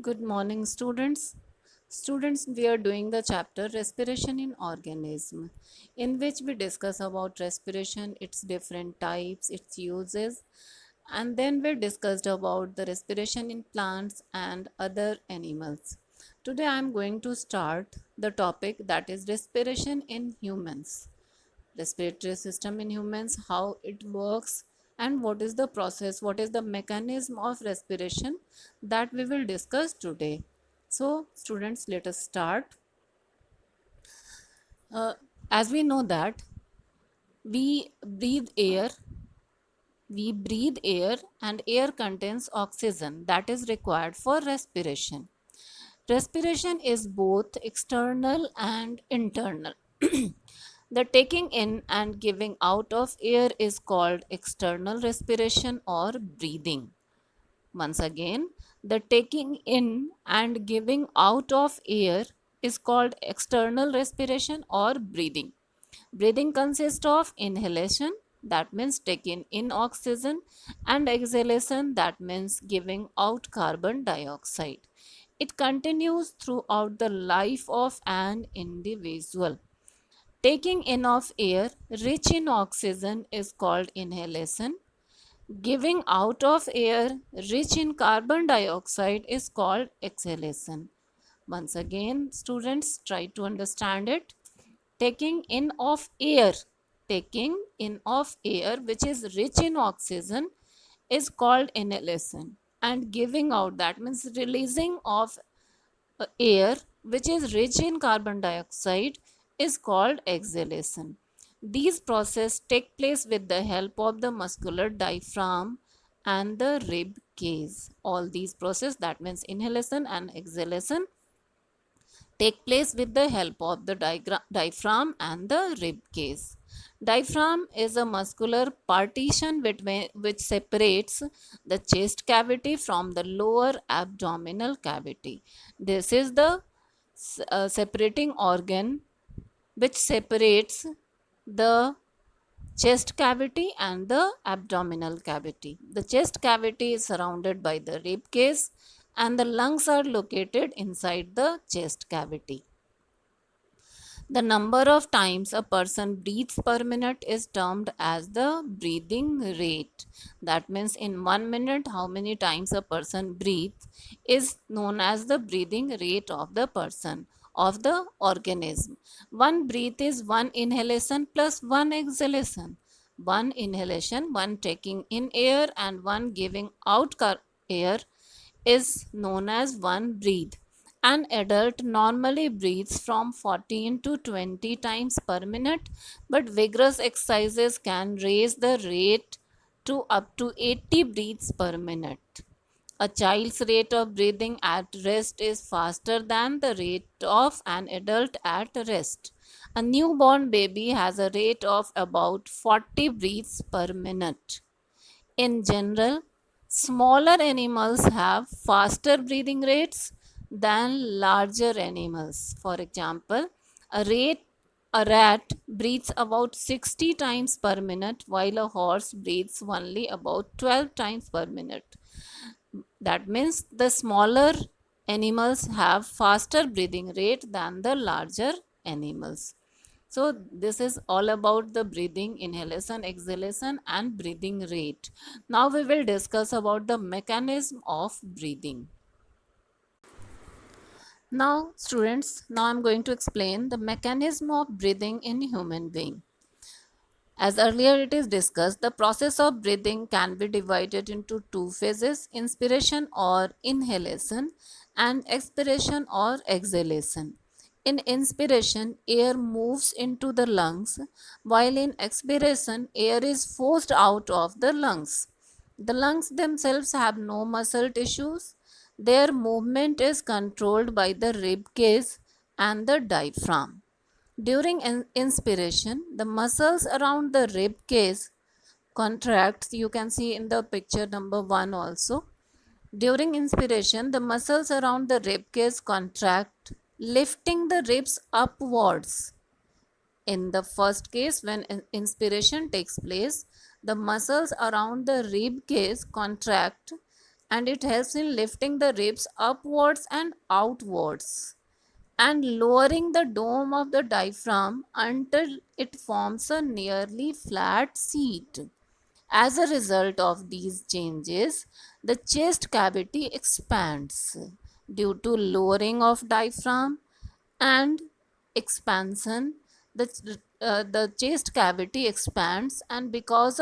Good morning, students. Students, we are doing the chapter Respiration in Organism, in which we discuss about respiration, its different types, its uses, and then we discussed about the respiration in plants and other animals. Today I am going to start the topic that is respiration in humans, respiratory system in humans, how it works, and what is the process, what is the mechanism of respiration that we will discuss today. So, students, let us start. Uh, as we know that we breathe air, we breathe air, and air contains oxygen that is required for respiration. Respiration is both external and internal. The taking in and giving out of air is called external respiration or breathing. Once again, the taking in and giving out of air is called external respiration or breathing. Breathing consists of inhalation, that means taking in oxygen, and exhalation, that means giving out carbon dioxide. It continues throughout the life of an individual. Taking in of air rich in oxygen is called inhalation. Giving out of air rich in carbon dioxide is called exhalation. Once again, students, try to understand it. Taking in of air, taking in of air which is rich in oxygen is called inhalation, and giving out, that means releasing of air which is rich in carbon dioxide is called exhalation. These processes take place with the help of the muscular diaphragm and the rib cage. All these processes, that means inhalation and exhalation, take place with the help of the diaphragm and the rib cage. Diaphragm is a muscular partition which separates the chest cavity from the lower abdominal cavity. This is the separating organ which separates the chest cavity and the abdominal cavity. The chest cavity is surrounded by the rib cage and the lungs are located inside the chest cavity. The number of times a person breathes per minute is termed as the breathing rate. That means in 1 minute, how many times a person breathes is known as the breathing rate of the person, of the organism. One breath is one inhalation plus one exhalation. One inhalation, one taking in air, and one giving out air is known as one breath. An adult normally breathes from 14 to 20 times per minute, but vigorous exercises can raise the rate to up to 80 breaths per minute. A child's rate of breathing at rest is faster than the rate of an adult at rest. A newborn baby has a rate of about 40 breaths per minute. In general, smaller animals have faster breathing rates than larger animals. For example, a rat, a rat breathes about 60 times per minute while a horse breathes only about 12 times per minute. That means the smaller animals have faster breathing rate than the larger animals. So this is all about the breathing, inhalation, exhalation and breathing rate. Now we will discuss about the mechanism of breathing. Now students, now I'm going to explain the mechanism of breathing in human being. As earlier it is discussed, the process of breathing can be divided into two phases: inspiration or inhalation and expiration or exhalation. In inspiration, air moves into the lungs, while in expiration, air is forced out of the lungs. The lungs themselves have no muscle tissues. Their movement is controlled by the rib cage and the diaphragm. During inspiration, the muscles around the rib cage contracts. You can see in the picture number 1 also. During inspiration, the muscles around the rib cage contract, lifting the ribs upwards. In the first case, when inspiration takes place, the muscles around the rib cage contract and it helps in lifting the ribs upwards and outwards and lowering the dome of the diaphragm until it forms a nearly flat seat. As a result of these changes, the chest cavity expands due to lowering of diaphragm and expansion. The chest cavity expands, and because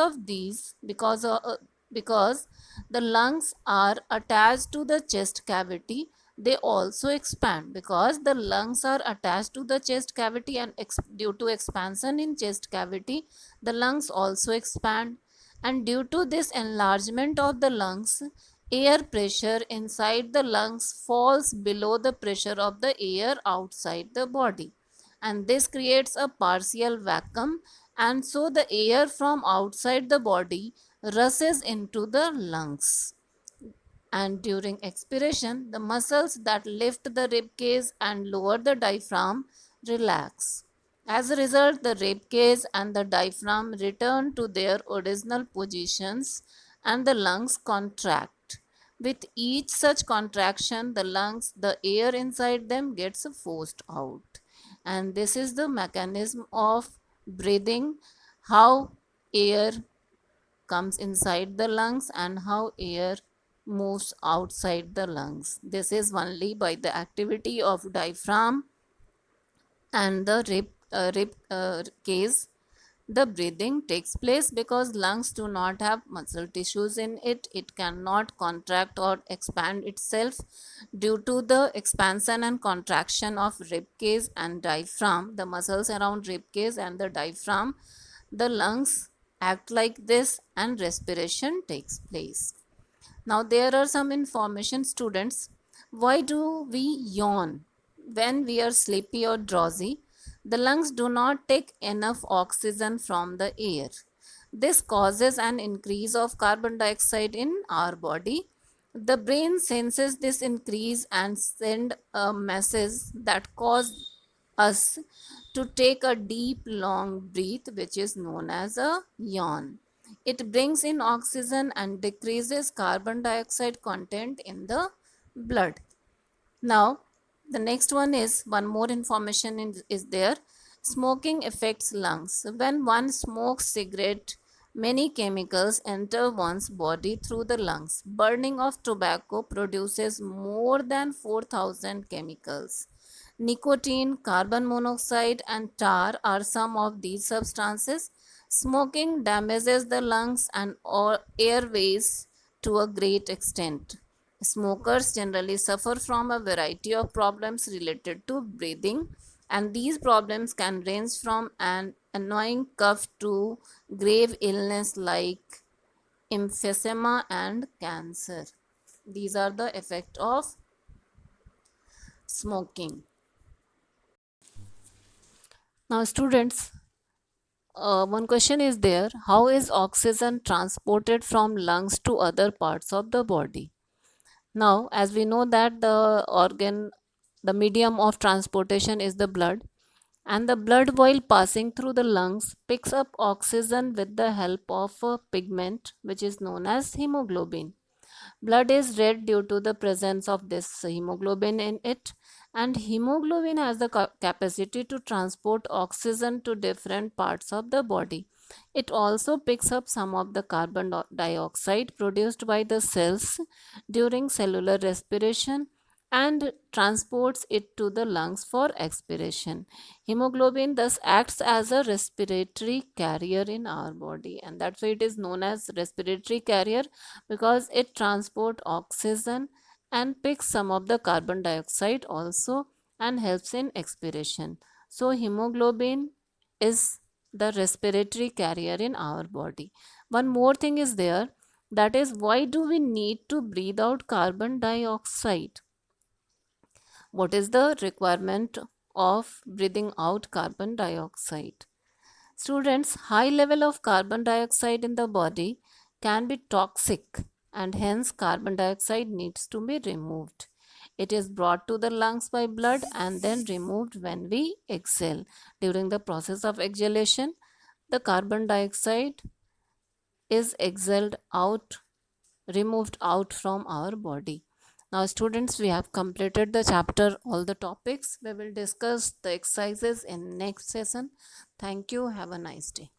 the lungs are attached to the chest cavity, they also expand. Because the lungs are attached to the chest cavity, and due to expansion in chest cavity, the lungs also expand. And due to this enlargement of the lungs, air pressure inside the lungs falls below the pressure of the air outside the body, and this creates a partial vacuum, and so the air from outside the body rushes into the lungs. And during expiration, the muscles that lift the rib cage and lower the diaphragm relax. As a result, the rib cage and the diaphragm return to their original positions and the lungs contract. With each such contraction, the air inside them gets forced out. And this is the mechanism of breathing, how air comes inside the lungs and how air moves outside the lungs. This is only by the activity of diaphragm and the rib cage the breathing takes place. Because lungs do not have muscle tissues in it, it cannot contract or expand itself. Due to the expansion and contraction of rib cage and diaphragm, the muscles around rib cage and the diaphragm, the lungs act like this and respiration takes place. Now there are some information, students. Why do we yawn? When we are sleepy or drowsy, the lungs do not take enough oxygen from the air. This causes an increase of carbon dioxide in our body. The brain senses this increase and send a message that cause us to take a deep long breath, which is known as a yawn. It brings in oxygen and decreases carbon dioxide content in the blood. Now, the next one is one more information is there. Smoking affects lungs. When one smokes cigarette, many chemicals enter one's body through the lungs. Burning of tobacco produces more than 4,000 chemicals. Nicotine, carbon monoxide, and tar are some of these substances. Smoking damages the lungs and airways to a great extent. Smokers generally suffer from a variety of problems related to breathing, and these problems can range from an annoying cough to grave illness like emphysema and cancer. These are the effects of smoking. Now, students, one question is there: how is oxygen transported from lungs to other parts of the body? Now, as we know that the medium of transportation is the blood, and the blood, while passing through the lungs, picks up oxygen with the help of a pigment which is known as hemoglobin. Blood is red due to the presence of this hemoglobin in it, and hemoglobin has the capacity to transport oxygen to different parts of the body. It also picks up some of the carbon dioxide produced by the cells during cellular respiration and transports it to the lungs for expiration. Hemoglobin thus acts as a respiratory carrier in our body, and that's why it is known as respiratory carrier, because it transports oxygen and picks some of the carbon dioxide also and helps in expiration. So hemoglobin is the respiratory carrier in our body. One more thing is there, that is, why do we need to breathe out carbon dioxide? What is the requirement of breathing out carbon dioxide? Students, high level of carbon dioxide in the body can be toxic, and hence carbon dioxide needs to be removed. It is brought to the lungs by blood and then removed when we exhale. During the process of exhalation, the carbon dioxide is exhaled out removed out from our body. Now, students, we have completed the chapter, all the topics. We will discuss the exercises in next session. Thank you. Have a nice day.